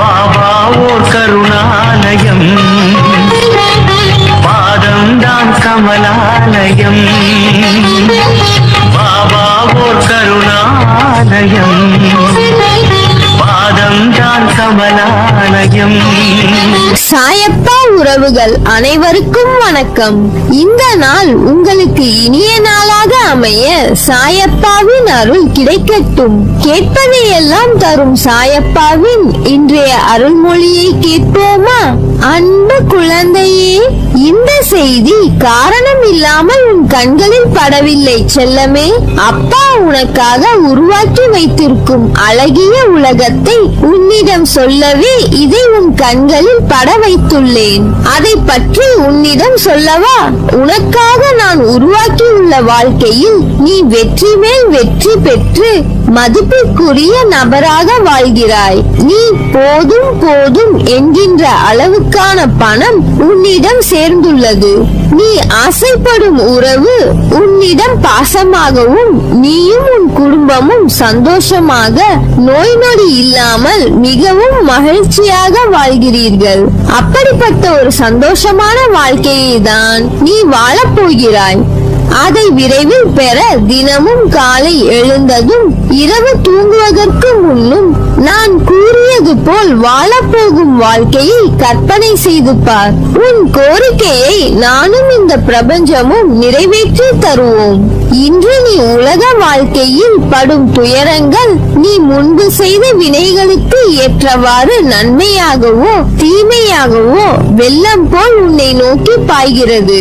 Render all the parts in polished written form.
பாபா ஓர் கருணாலயம், பாதம்தான் கமலாலயம். பாபா ஓர் கருணாலயம், பாதம்தான் கமலாலயம். சாயப்பா உறவுகள் அனைவருக்கும் வணக்கம். இந்த நாள் உங்களுக்கு இனிய நாளாக அமைய சாயப்பாவின் அருள் கிடைக்கட்டும். கேட்பதையெல்லாம் தரும் சாயப்பாவின் இன்றைய அருள்மொழியை கேட்போமா? அன்பு குழந்தையே, இந்த செய்தி காரணம் இல்லாமல் உன் கண்களில் படவில்லை செல்லமே. அப்பா உனக்காக உருவாக்கி வைத்திருக்கும் அழகிய உலகத்தை உன்னிடம் சொல்லவே இதை உன் கண்களில் பட வைத்துள்ளேன். அதை பற்றி உன்னிடம் சொல்லவா? உனக்காக நான் உருவாக்கியுள்ள வாழ்க்கையில் நீ வெற்றி மேல் வெற்றி பெற்று மதிப்புக்குரிய நபராக வாழ்கிறாய். நீ போதும் போதும் என்கின்ற அளவுக்கான பணம் உன்னிடம் சேர்ந்துள்ளது. நீ ஆசைப்படும் உறவு உன்னிடம் பாசமாகவும் நீயும் உன் குடும்பமும் சந்தோஷமாக நோய் நொடி இல்லாமல் மிகவும் மகிழ்ச்சியாக வாழ்கிறீர்கள். அப்படிப்பட்ட ஒரு சந்தோஷமான வாழ்க்கையை தான் நீ வாழப் போகிறாய். அதை விரைவில் பெற தினமும் காலை எழுந்ததும் இரவு தூங்குவதற்கு முன்னும் நான் கூறியது போல் வாழப்போகும் வாழ்க்கையை கற்பனை செய்து பார். உன் கோரிக்கையை நானும் இந்த பிரபஞ்சமும் நிறைவேற்றி தருவோம். இன்று நீ உலக வாழ்க்கையில் படும் துயரங்கள் நீ முன்பு செய்த வினைகளுக்கு ஏற்றவாறு நன்மையாகவோ தீமையாகவோ வெள்ளம் போல் உன்னை நோக்கி பாய்கிறது.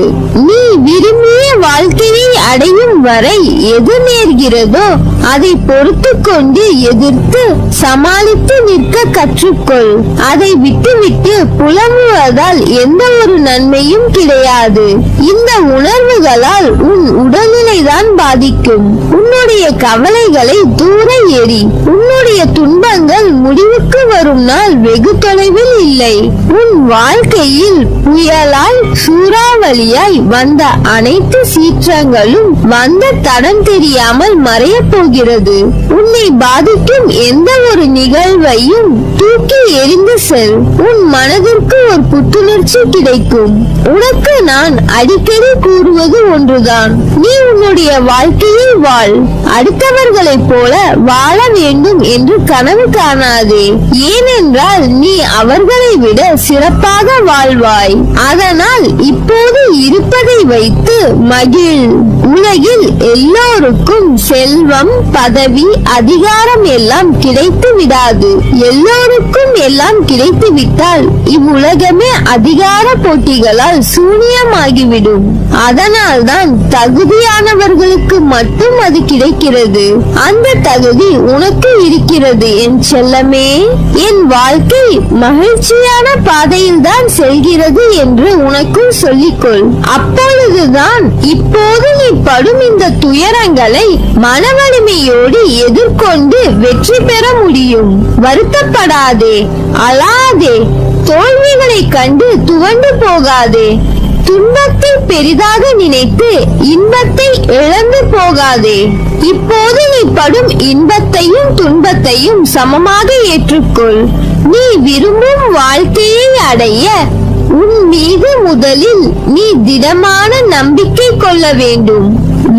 நீ விரும்பிய வாழ்க்கையை அடையும் வரை எது நேர்கிறதோ அதை பொறுத்து கொண்டு எதிர்த்து சமாளித்து நிற்க கற்றுக்கொள். அதை விட்டுவிட்டு புலம்புவதால் எந்த ஒரு நன்மையும் கிடையாது. இந்த உணர்வுகளால் உன் உடல்நிலைதான் பாதிக்கும். உன்னுடைய கவலைகளை தூர எறி. உன்னுடைய துன்பங்கள் முடிவுக்கு வரும் நாள் வெகு தொலைவில் இல்லை. உன் வாழ்க்கையில் புயலாய் சூறாவளியாய் வந்த அனைத்து சீற்றங்களும் வந்த தடம் தெரியாமல் மறைய போகிறது. உன்னை பாதிக்கும் எந்த ஒரு நிகழ்வையும் தூக்கி எறிந்து செல். உன் மனதிற்கு ஒரு புத்துணர்ச்சி கிடைக்கும். உனக்கு நான் அடிக்கடி கூறுவது ஒன்றுதான், நீ உன்னுடைய வாழ்க்கையை வாழ். அடுத்தவர்களைப் போல வாழ வேண்டும் என்று கனவு காணாதே. ஏனென்றால் நீ அவர்களை விட சிறப்பாக வாழ்வாய். அதனால் இப்போது இருப்பதை வைத்து மகிழ். உலகில் எல்லோருக்கும் செல்வம், பதவி, அதிகாரம் எல்லாம் கிடைத்து விடாது. எல்லோருக்கும் எல்லாம் கிடைத்து விட்டால் இவ்வுலகமே அதிகார போட்டிகளால் சூனியமாகிவிடும். அதனால்தான் தகுதியானவர்களுக்கு மட்டும் அது கிடைக்கிறது. அந்த தகுதி உனக்கு இருக்கிறது என் செல்லமே. என் வாழ்க்கை மகிழ்ச்சியான பாதையில் தான் செல்கிறது என்று உனக்குள் சொல்லிக்கொள். அப்பொழுதுதான் இப்போது நீ படும் இந்த துயரங்களை மன வலிமையோடு எதிர்கொண்டு வெற்றி பெற முடியும். வருத்தப்படாதே, அழாதே, தோல்விகளை கண்டு துவண்டு போகாதே. துன்பத்தை பெரிதாக நினைத்து இன்பத்தை இழந்து போகாதே. இப்போது நீ படும் இன்பத்தையும் துன்பத்தையும் சமமாக ஏற்றுக்கொள். நீ விரும்பும் வாழ்க்கையை அடைய உன் மீது முதலில் நீ திடமான நம்பிக்கை கொள்ள வேண்டும்.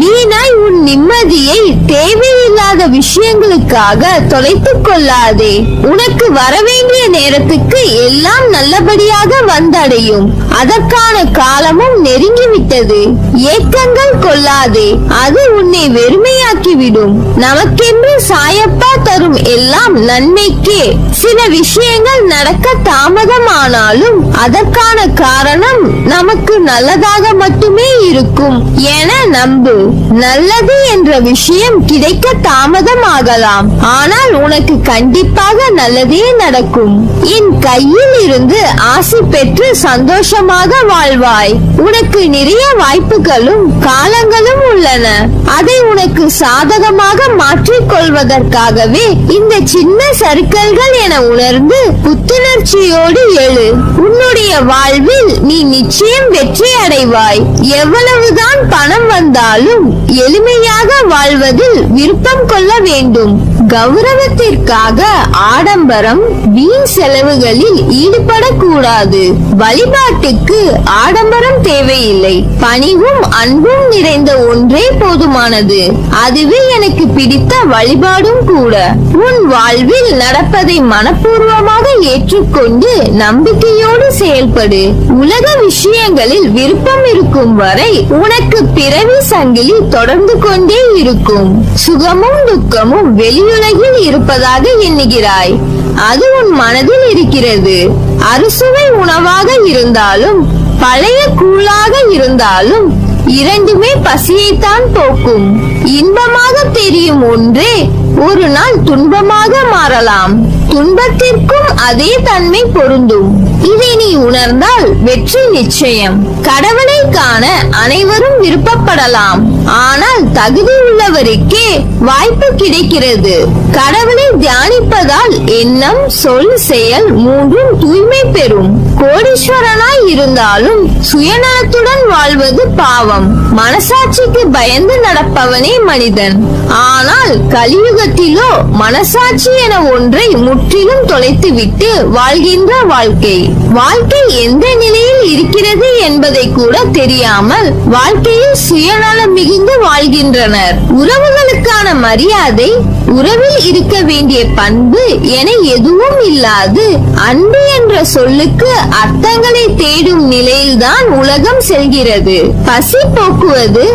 வீணாய் உன் நிம்மதியை தேவையில்லாத விஷயங்களுக்காக தொலைத்துக் கொள்ளாதே. உனக்கு வரவேண்டிய நேரத்துக்கு எல்லாம் நல்லபடியாக வந்தடையும். அதற்கான காலமும் நெருங்கிவிட்டது. ஏக்கங்கள் கொள்ளாதே, அது உன்னை வெறுமையாக்கிவிடும். நமக்கென்று சாயப்பா தரும் எல்லாம் நன்மைக்கே. சில விஷயங்கள் நடக்க தாமதமானாலும் அதற்கான காரணம் நமக்கு நல்லதாக மட்டுமே இருக்கும் என நம்பு. நல்லது என்ற விஷயம் கிடைக்க தாமதமாகலாம், ஆனால் உனக்கு கண்டிப்பாக நல்லதே நடக்கும். என் கையில் இருந்து ஆசி பெற்று சந்தோஷமாக வாழ்வாய். உனக்கு நிறைய வாய்ப்புகளும் காலங்களும் உள்ளன. அதை உனக்கு சாதகமாக மாற்றிக் கொள்வதற்காகவே இந்த சின்ன சறுக்கல்கள் என உணர்ந்து புத்துணர்ச்சியோடு எழு. உன்னுடைய வாழ்வில் நீ நிச்சயம் வெற்றி அடைவாய். எவ்வளவுதான் பணம் வந்தாலும் எளிமையாக வாழ்வதில் விருப்பம் கொள்ள வேண்டும். கௌரவத்திற்காக ஆடம்பரம், வீண் செலவுகளில் ஈடுபடக்கூடாது. வழிபாட்டுக்கு ஆடம்பரம் தேவையில்லை. பணிவும் அன்பும் நிறைந்த ஒன்றே போதுமானது. அதுவே எனக்கு பிடித்த வழிபாடும் கூட. உன் வாழ்வில் நடப்பதை மனப்பூர்வமாக ஏற்றுக்கொண்டு நம்பிக்கையோடு செயல்படு. உலக விஷயங்களில் விருப்பம் இருக்கும் வரை உனக்கு பிறவி சங்கிலி தொடர்ந்து கொண்டே இருக்கும். சுகமும் துக்கமும் வெளியுலகில் இருப்பதாக எண்ணுகிறாய். அது உன் மனதில் இருக்கிறது. அறுசுவை உணவாக இருந்தாலும் பழைய கூழாக இருந்தாலும் இரண்டுமே பசியைத்தான் போக்கும். இன்பமாக தெரியும் ஒன்றே ஒரு நாள் துன்பமாக மாறலாம். துன்பத்திற்கும் அதே தன்மை பொருந்தும். இதை நீ உணர்ந்தால் வெற்றி நிச்சயம். கடவுளை காண அனைவரும் விருப்பப்படலாம். ஆனால் தகுதி உள்ளவருக்கே வாய்ப்பு கிடைக்கிறது. கடவுளை தியானிப்பதால் எண்ணம், சொல், செயல் மூன்றும் தூய்மை பெறும். கோடீஸ்வரனாய் இருந்தாலும் சுயநலத்துடன் வாழ்வது பாவம். மனசாட்சிக்கு பயந்து நடப்பவனே மனிதன். ஆனால் கலியுகத்திலோ மனசாட்சி என ஒன்றை முற்றிலும் தொலைத்துவிட்டு வாழ்கின்ற வாழ்க்கை எந்த நிலையில் இருக்கிறது என்பதை கூட தெரியாமல் வாழ்க்கையில் சுயநலம் மிகுந்து வாழ்கின்றனர். உறவுகளுக்கான மரியாதை, உறவில் இருக்க வேண்டிய பண்பு என எதுவும் இல்லாது அன்பு என்ற சொல்லுக்கு அர்த்தங்களை தேடும் நிலையில்தான் உலகம் செல்கிறது. பசி போக்குவது,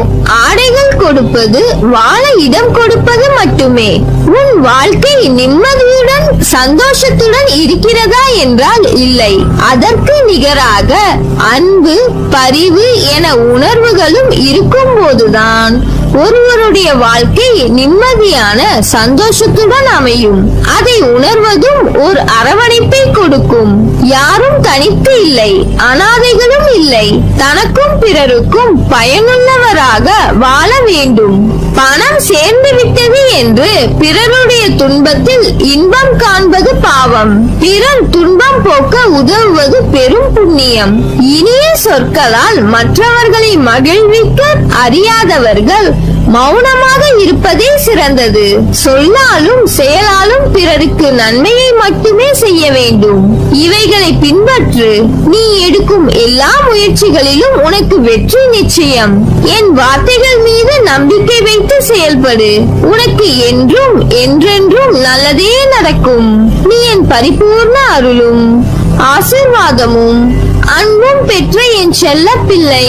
ஆடைகள் கொடுப்பது, வாழ இடம் கொடுப்பது மட்டுமே. உன் வாழ்க்கை நிம்மதியுடன் சந்தோஷத்துடன் இருக்கிறதா என்றால் இல்லை. அதற்கு நிகராக அன்பு, பரிவு என உணர்வுகளும் இருக்கும் போதுதான் ஒருவருடைய வாழ்க்கை நிம்மதியான சந்தோஷத்துடன் அமையும். அதை உணர்வதும் ஒரு அரவணைப்பை கொடுக்கும். யாரும் தனித்து இல்லை, அனாதைகளும் இல்லை. தனக்கும் பிறருக்கும் பயனுள்ளவராக வாழ வேண்டும். பணம் சேர்ந்து விட்டது என்று பிறருடைய துன்பத்தில் இன்பம் காண்பது பாவம். பிறர் துன்பம் போக்க உதவுவது பெரும் புண்ணியம். இனிய சொற்களால் மற்றவர்களை மகிழ்விக்க அறியாதவர்கள் மௌனமாக இருப்பதே சிறந்தது. சொல்லாலும் செயலாலும் பிறருக்கு நன்மையை மட்டுமே செய்ய வேண்டும். இவைகளை பின்பற்று. நீ எடுக்கும் எல்லா முயற்சிகளிலும் உனக்கு வெற்றி நிச்சயம். என் வார்த்தைகள் மீது நம்பிக்கை வைத்து செயல்படு. உனக்கு என்றும் என்றென்றும் நல்லதே நடக்கும். நீ என் பரிபூர்ண அருளும் ஆசீர்வாதமும் அன்பும் பெற்ற என் செல்ல பிள்ளை.